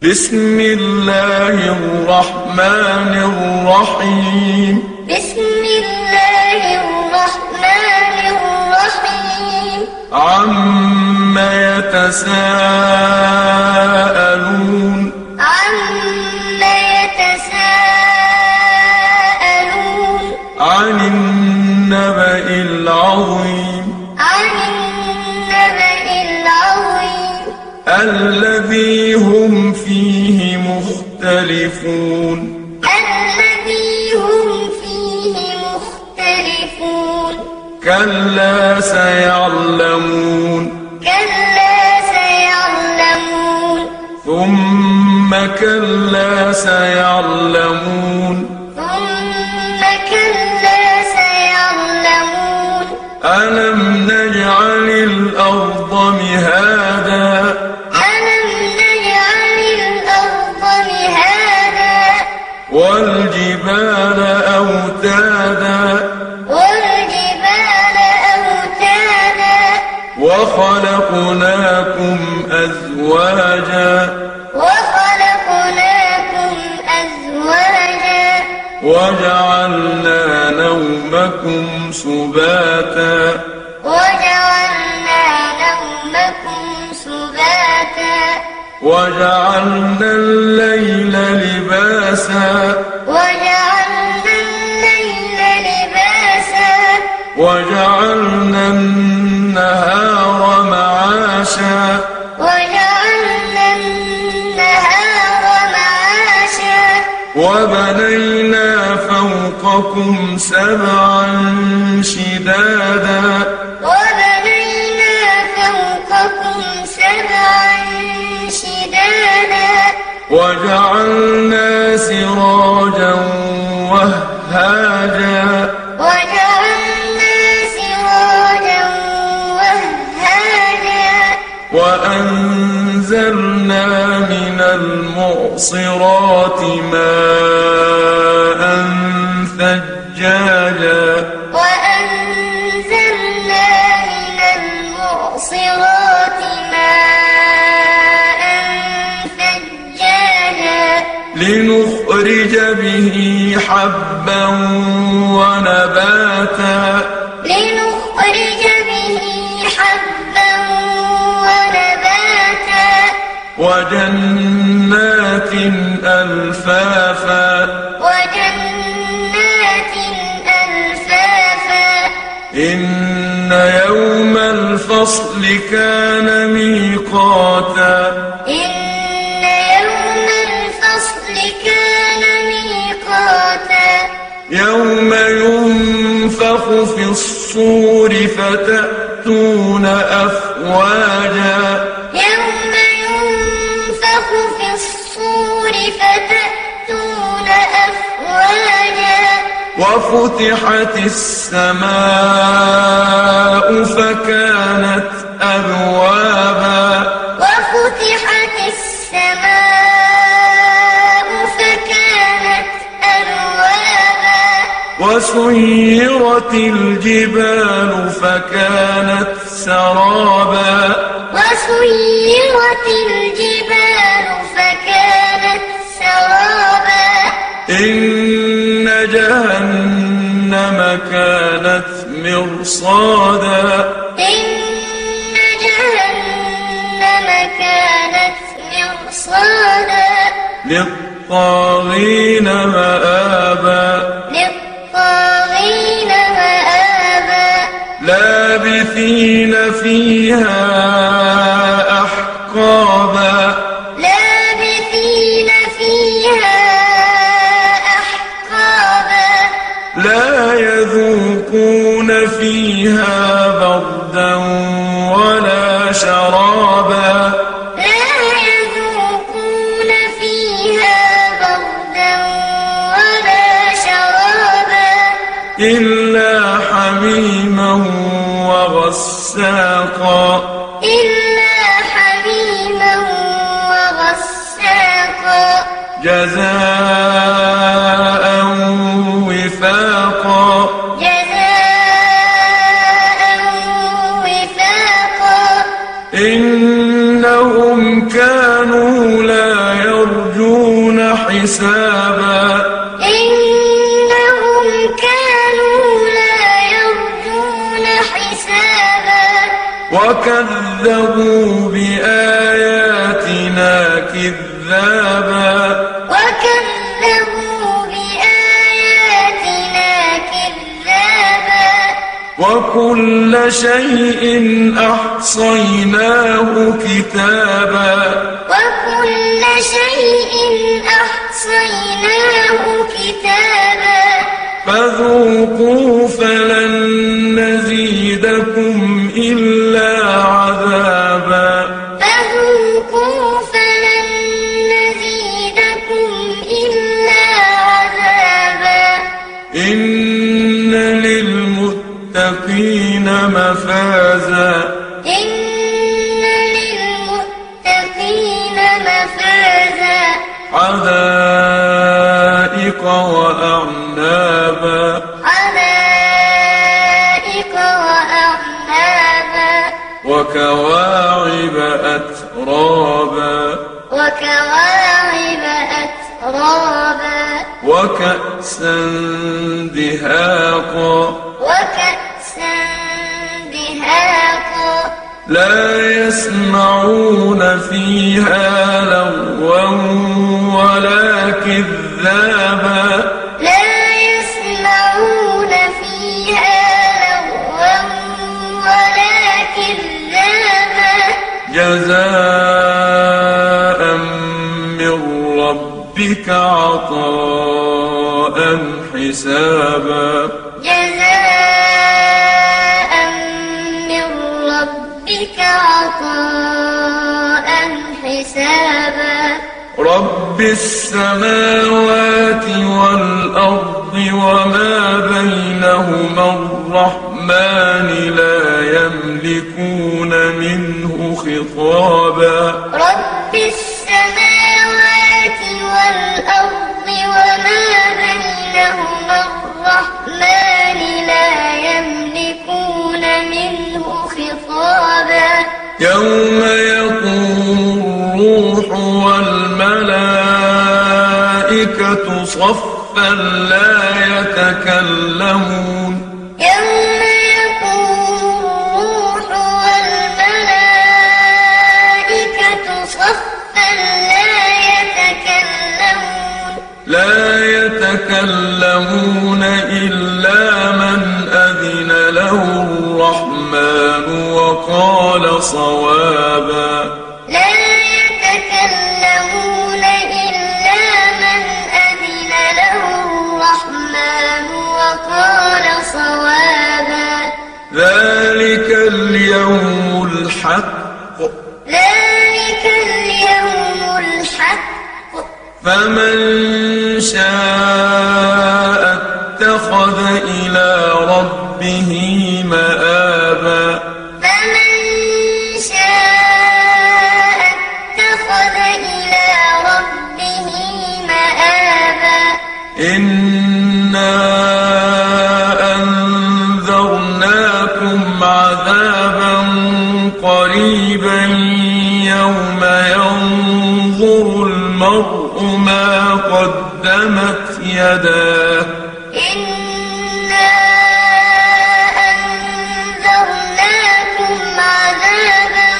بسم الله الرحمن الرحيم. بسم الله الرحمن الرحيم. عم يتساءلون. عم يتساءلون. عن النبأ العظيم. عن النبأ العظيم. الذي هم فيه مختلفون. الذي هم فيه مختلفون. كلا سيعلمون. كلا سيعلمون. ثم كلا سيعلمون. ثم كلا سيعلمون. ألم نجعل الأرض مهادا. ألم نجعل الأرض مهادا. والجبال أوتادا. والجبال أوتادا. وخلقناكم أزواجا. وخلقناكم أزواجا. وجعلنا نومكم سباتا. وجعلنا نومكم سباتا. وجعلنا الليل لباسا. وجعلنا الليل لباسا. وجعلنا النهار معاشا. وجعلنا النهار معاشا. وبنينا فوقكم سبعا شدادا. وبنينا فوقكم سبعا شدادا. وجعلنا سراجا وهاجا. وجعلنا سراجا وهاجا. وأنزلنا من المعصرات ماء ثجاجا. وأنزلنا من المعصرات ماء ثجاجا. لنخرج به حبا ونباتا. لنخرج به حبا ونباتا. وجنات ألفافا. وجنات ألفافا. إن يوم الفصل كان ميقاتا. إن يوم الفصل كان ميقاتا. يوم ينفخ في الصور فتأتون أفواجا. يوم ينفخ في الصور فتأتون أفواجا. وفتحت السماء فكانت أبوابا. وفتحت السماء فكانت أبوابا. وسيرت الجبال فكانت سرابا. وسيرت الجبال فكانت سرابا. إن جهنم كانت مرصادا. إن جهنم كانت مرصادا. للطاغين مآبا. للطاغين مآبا. لابثين فيها أحقابا. لابثين فيها أحقابا. لا يذوقون فيها بردا ولا شرابا. لا يذوقون فيها بردا ولا شرابا. إلا حميما وغساقا. إلا حميما وغساقا. جزاء وفاقا. جزاء وفاقا. إنهم كانوا لا يرجون حسابا إنهم كانوا لا يرجون حسابا وكذبوا بآياتنا كذابا وكذبوا بآياتنا كذابا وكل شيء أحصيناه كتابا وكل شيء أحصيناه كتابا فذوقوا فلن نزيدكم إلا عذابا فذوقوا فلن نزيدكم إلا عذابا إن للمتقين مفازا إن للمتقين مفازا حدائق وأعنابا حدائق وأعنابا وكواعب أترابا وكواعب أترابا وكأسا دهاقا وكأسا دهاقا لا يسمعون فيها لغوا ولا كذابا لا يسمعون فيها لغوا ولا كذابا جزاء من ربك عطاء حسابا جزاء من ربك عطاء حسابا رب السماوات والأرض وما بينهما الرحمن لا يملكون منه خطابا رب السماوات والأرض وما بينهما الرحمن لا يملكون منه خطابا يوم يقوم الروح والملائكة صفا لا يتكلمون يوم يقوم الروح والملائكة صفا لا يتكلمون إلا من أذن له الرحمن وقال صوابا لا يتكلمون إلا من أذن له الرحمن وقال صوابا ذلك اليوم الحق ذلك اليوم الحق فمن شاء اتخذ إلى ربه مآبا فمن شاء اتخذ إلى ربه مآبا إنا أنذرناكم عذابا قريبا يوم ينظر المرء ما قدمت يداه إنا أنذرناكم عذابا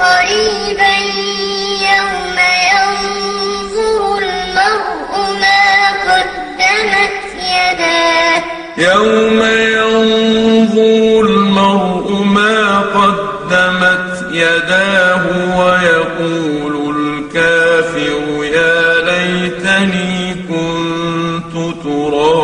قريبا يوم ينظر المرء ما قدمت يداه يوم ينظر المرء ما قدمت يداه ويقول الكافر يا ليتني كنت ترابا